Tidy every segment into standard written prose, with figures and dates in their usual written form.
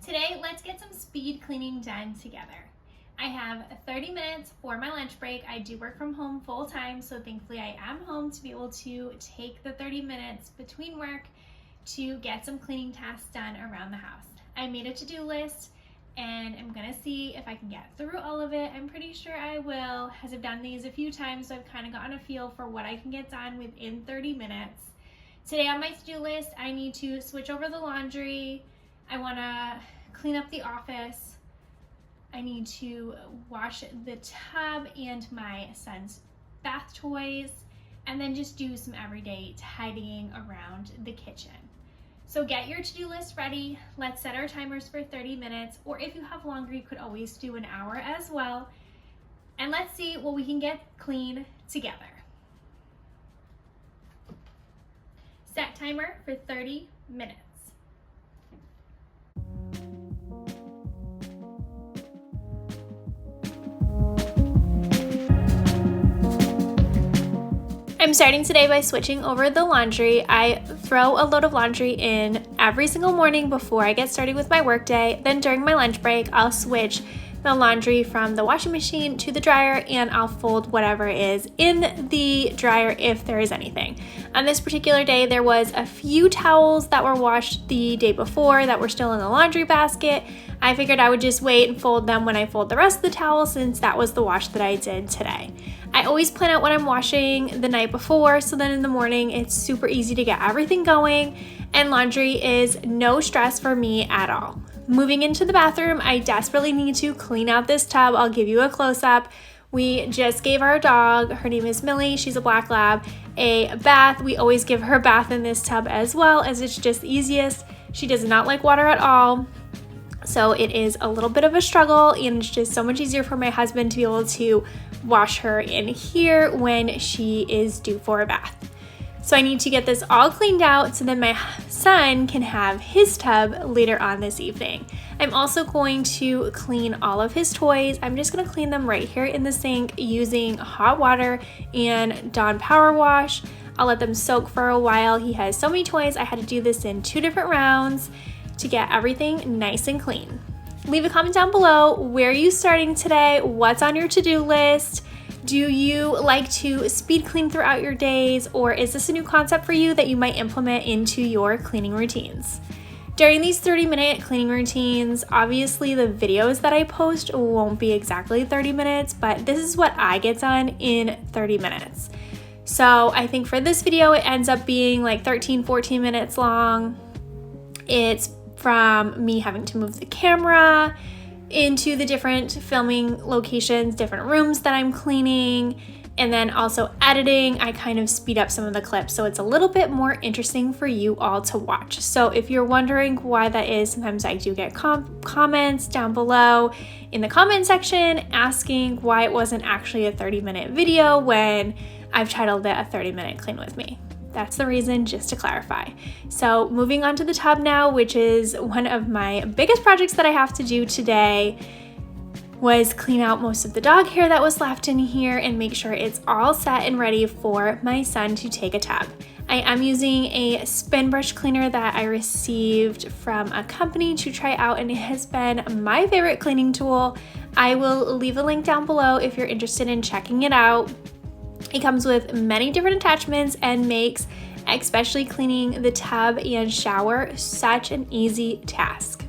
Today, let's get some speed cleaning done together. I have 30 minutes for my lunch break. I do work from home full time, so thankfully I am home to be able to take the 30 minutes between work to get some cleaning tasks done around the house. I made a to-do list and I'm gonna see if I can get through all of it. I'm pretty sure I will, as I've done these a few times, so I've kind of gotten a feel for what I can get done within 30 minutes. Today on my to-do list, I need to switch over the laundry. I wanna clean up the office. I need to wash the tub and my son's bath toys, and then just do some everyday tidying around the kitchen. So get your to-do list ready. Let's set our timers for 30 minutes, or if you have longer, you could always do an hour as well. And let's see what we can get clean together. Set timer for 30 minutes. I'm starting today by switching over the laundry. I throw a load of laundry in every single morning before I get started with my workday. Then during my lunch break, I'll switch the laundry from the washing machine to the dryer, and I'll fold whatever is in the dryer if there is anything. On this particular day, there was a few towels that were washed the day before that were still in the laundry basket. I figured I would just wait and fold them when I fold the rest of the towels, since that was the wash that I did today. I always plan out what I'm washing the night before, so then in the morning it's super easy to get everything going, and laundry is no stress for me at all. Moving into the bathroom, I desperately need to clean out this tub. I'll give you a close-up. We just gave our dog, her name is Millie, she's a black lab, a bath. We always give her a bath in this tub as well, as it's just easiest. She does not like water at all, so it is a little bit of a struggle, and it's just so much easier for my husband to be able to wash her in here when she is due for a bath. So I need to get this all cleaned out so then my son can have his tub later on this evening. I'm also going to clean all of his toys. I'm just gonna clean them right here in the sink using hot water and Dawn Power Wash. I'll let them soak for a while. He has so many toys. I had to do this in 2 different rounds to get everything nice and clean. Leave a comment down below. Where are you starting today? What's on your to-do list? Do you like to speed clean throughout your days, or is this a new concept for you that you might implement into your cleaning routines? During these 30-minute cleaning routines, obviously the videos that I post won't be exactly 30 minutes, but this is what I get done in 30 minutes. So I think for this video, it ends up being like 13, 14 minutes long. It's from me having to move the camera into the different filming locations, different rooms that I'm cleaning, and then also editing. I kind of speed up some of the clips so it's a little bit more interesting for you all to watch. So if you're wondering why that is, sometimes I do get comments down below in the comment section asking why it wasn't actually a 30-minute video when I've titled it a 30-minute clean with me. That's the reason, just to clarify. So moving on to the tub now, which is one of my biggest projects that I have to do today, was clean out most of the dog hair that was left in here and make sure it's all set and ready for my son to take a tub. I am using a spin brush cleaner that I received from a company to try out, and it has been my favorite cleaning tool. I will leave a link down below if you're interested in checking it out. It comes with many different attachments and makes especially cleaning the tub and shower such an easy task.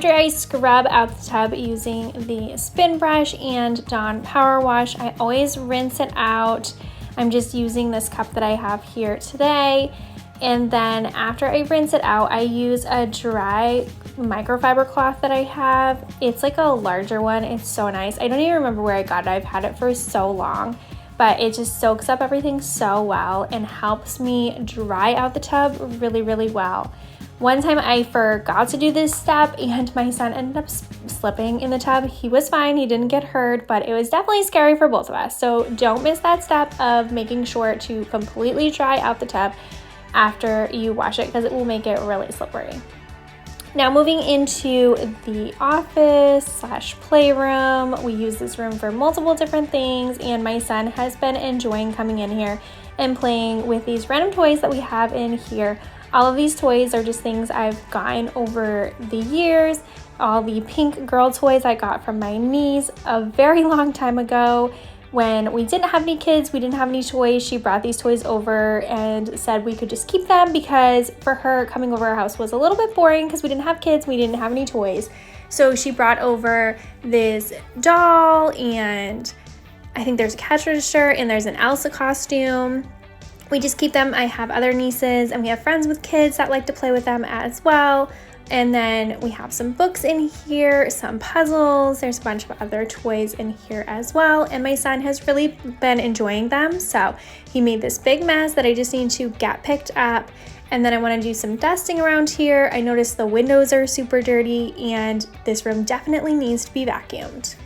After I scrub out the tub using the spin brush and Dawn Power Wash, I always rinse it out. I'm just using this cup that I have here today. And then after I rinse it out, I use a dry microfiber cloth that I have. It's like a larger one. It's so nice. I don't even remember where I got it. I've had it for so long, but it just soaks up everything so well and helps me dry out the tub really, really well. One time I forgot to do this step and my son ended up slipping in the tub. He was fine, he didn't get hurt, but it was definitely scary for both of us. So don't miss that step of making sure to completely dry out the tub after you wash it, because it will make it really slippery. Now moving into the office / playroom, we use this room for multiple different things, and my son has been enjoying coming in here and playing with these random toys that we have in here. All of these toys are just things I've gotten over the years. All the pink girl toys I got from my niece a very long time ago. When we didn't have any kids, we didn't have any toys, she brought these toys over and said we could just keep them because for her, coming over our house was a little bit boring because we didn't have kids, we didn't have any toys. So she brought over this doll, and I think there's a cash register and there's an Elsa costume. We just keep them. I have other nieces and we have friends with kids that like to play with them as well. And then we have some books in here, some puzzles. There's a bunch of other toys in here as well. And my son has really been enjoying them. So he made this big mess that I just need to get picked up. And then I want to do some dusting around here. I noticed the windows are super dirty and this room definitely needs to be vacuumed.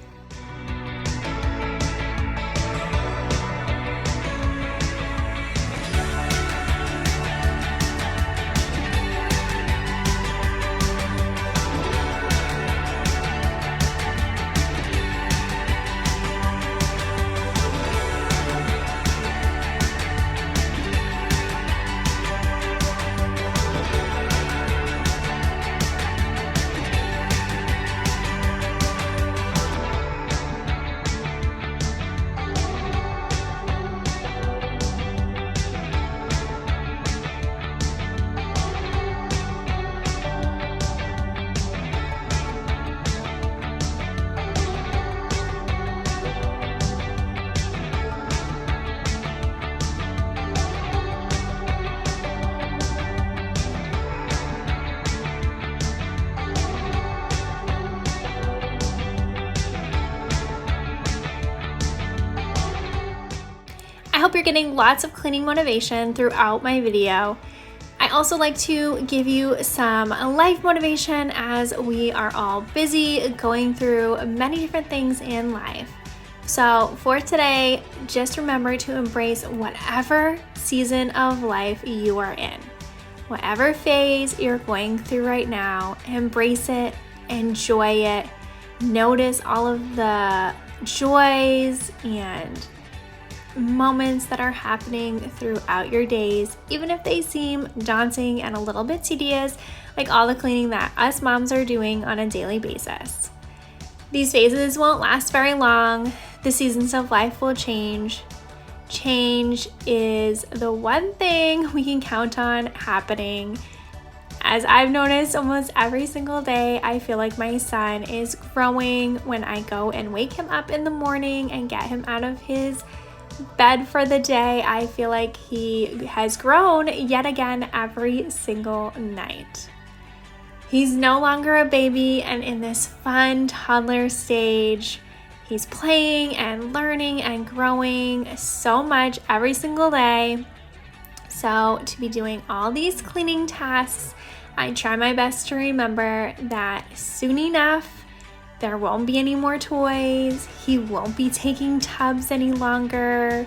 I hope you're getting lots of cleaning motivation throughout my video. I also like to give you some life motivation as we are all busy going through many different things in life. So for today, just remember to embrace whatever season of life you are in. Whatever phase you're going through right now, embrace it, enjoy it, notice all of the joys and moments that are happening throughout your days, even if they seem daunting and a little bit tedious, like all the cleaning that us moms are doing on a daily basis. These phases won't last very long. The seasons of life will change. Change is the one thing we can count on happening. As I've noticed almost every single day, I feel like my son is growing when I go and wake him up in the morning and get him out of his bed for the day. I feel like he has grown yet again every single night. He's no longer a baby and in this fun toddler stage. He's playing and learning and growing so much every single day. So to be doing all these cleaning tasks, I try my best to remember that soon enough there won't be any more toys, he won't be taking tubs any longer,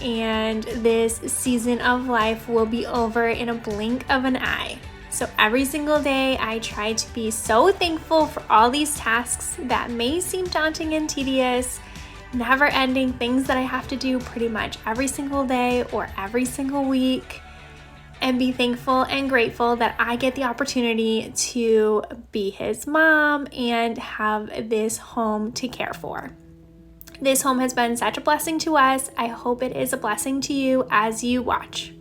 and this season of life will be over in a blink of an eye. So every single day I try to be so thankful for all these tasks that may seem daunting and tedious, never-ending things that I have to do pretty much every single day or every single week, and be thankful and grateful that I get the opportunity to be his mom and have this home to care for. This home has been such a blessing to us. I hope it is a blessing to you as you watch.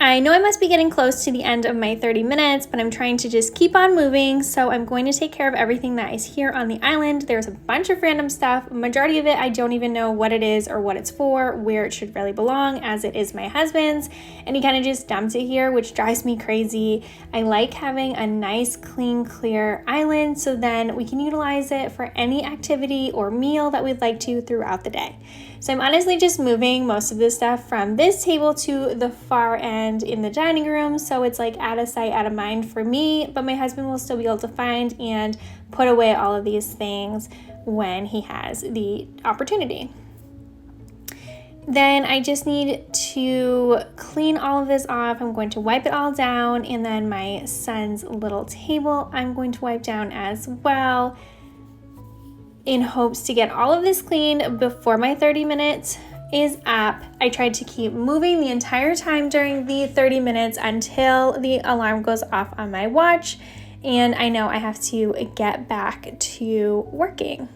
I know I must be getting close to the end of my 30 minutes, but I'm trying to just keep on moving, so I'm going to take care of everything that is here on the island. There's a bunch of random stuff. Majority of it, I don't even know what it is or what it's for, where it should really belong, as it is my husband's, and he kind of just dumped it here, which drives me crazy. I like having a nice, clean, clear island, so then we can utilize it for any activity or meal that we'd like to throughout the day. So I'm honestly just moving most of this stuff from this table to the far end in the dining room, so it's like out of sight, out of mind for me, but my husband will still be able to find and put away all of these things when he has the opportunity. Then I just need to clean all of this off. I'm going to wipe it all down, and then my son's little table I'm going to wipe down as well, in hopes to get all of this clean before my 30 minutes is up. I tried to keep moving the entire time during the 30 minutes until the alarm goes off on my watch, and I know I have to get back to working.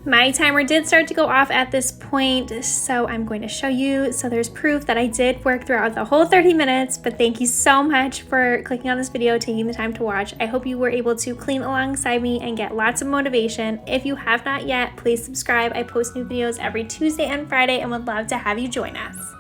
My timer did start to go off at this point, so I'm going to show you. So there's proof that I did work throughout the whole 30 minutes, but thank you so much for clicking on this video, taking the time to watch. I hope you were able to clean alongside me and get lots of motivation. If you have not yet, please subscribe. I post new videos every Tuesday and Friday and would love to have you join us.